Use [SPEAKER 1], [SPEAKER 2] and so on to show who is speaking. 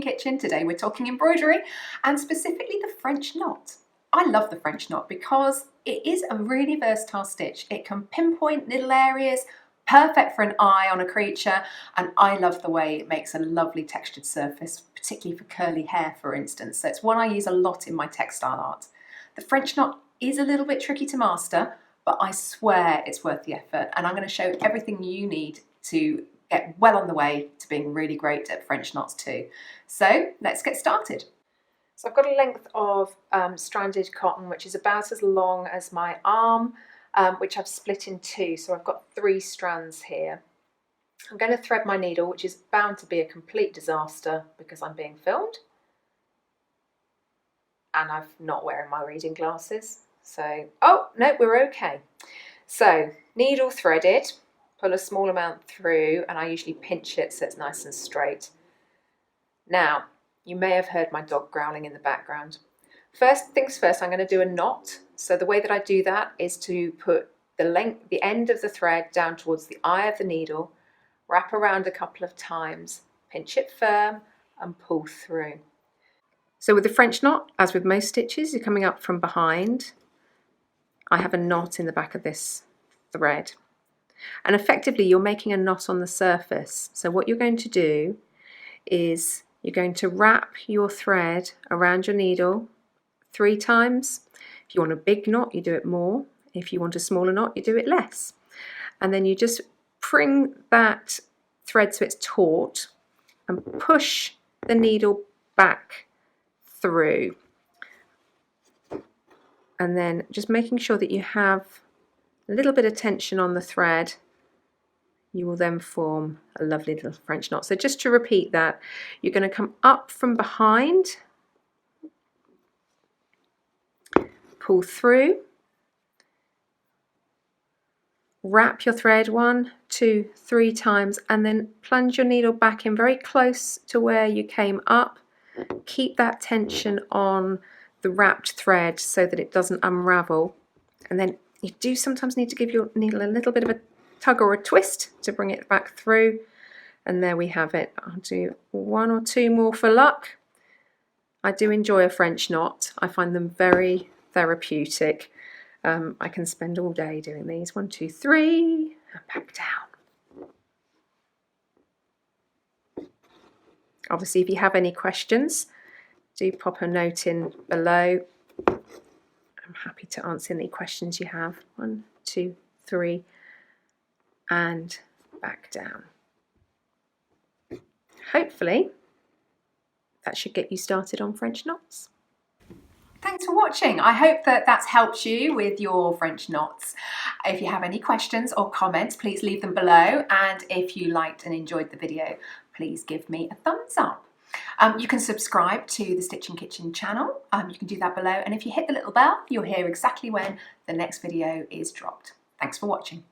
[SPEAKER 1] Stitching Kitchen. Today we're talking embroidery and specifically the French knot. I love the French knot because it is a really versatile stitch. It can pinpoint little areas, perfect for an eye on a creature, and I love the way it makes a lovely textured surface, particularly for curly hair, for instance. So it's one I use a lot in my textile art. The French knot is a little bit tricky to master, but I swear it's worth the effort, and I'm going to show everything you need to get well on the way to being really great at French knots too. So let's get started. So I've got a length of stranded cotton which is about as long as my arm, which I've split in two, so I've got 3 strands here. I'm going to thread my needle, which is bound to be a complete disaster because I'm being filmed and I'm not wearing my reading glasses. So, oh no, we're okay. So needle threaded, pull a small amount through, and I usually pinch it so it's nice and straight. Now, you may have heard my dog growling in the background. First things first, I'm going to do a knot. So the way that I do that is to put the end of the thread down towards the eye of the needle, wrap around a couple of times, pinch it firm and pull through. So with the French knot, as with most stitches, you're coming up from behind. I have a knot in the back of this thread. And effectively you're making a knot on the surface. So what you're going to do is you're going to wrap your thread around your needle 3 times. If you want a big knot, you do it more. If you want a smaller knot, you do it less. And then you just bring that thread so it's taut and push the needle back through. And then just making sure that you have a little bit of tension on the thread, you will then form a lovely little French knot. So just to repeat that, you're going to come up from behind, pull through, wrap your thread 1, 2, 3 times, and then plunge your needle back in very close to where you came up. Keep that tension on the wrapped thread so that it doesn't unravel, and then you do sometimes need to give your needle a little bit of a tug or a twist to bring it back through, and there we have it. I'll do 1 or 2 more for luck. I do enjoy a French knot. I find them very therapeutic. I can spend all day doing these. 1, 2, 3, and back down. Obviously, if you have any questions, do pop a note in below. I'm happy to answer any questions you have. 1, 2, 3, and back down. Hopefully, that should get you started on French knots. Thanks for watching. I hope that that's helped you with your French knots. If you have any questions or comments, please leave them below. And if you liked and enjoyed the video, please give me a thumbs up. You can subscribe to the Stitching Kitchen channel. You can do that below. And if you hit the little bell, you'll hear exactly when the next video is dropped. Thanks for watching.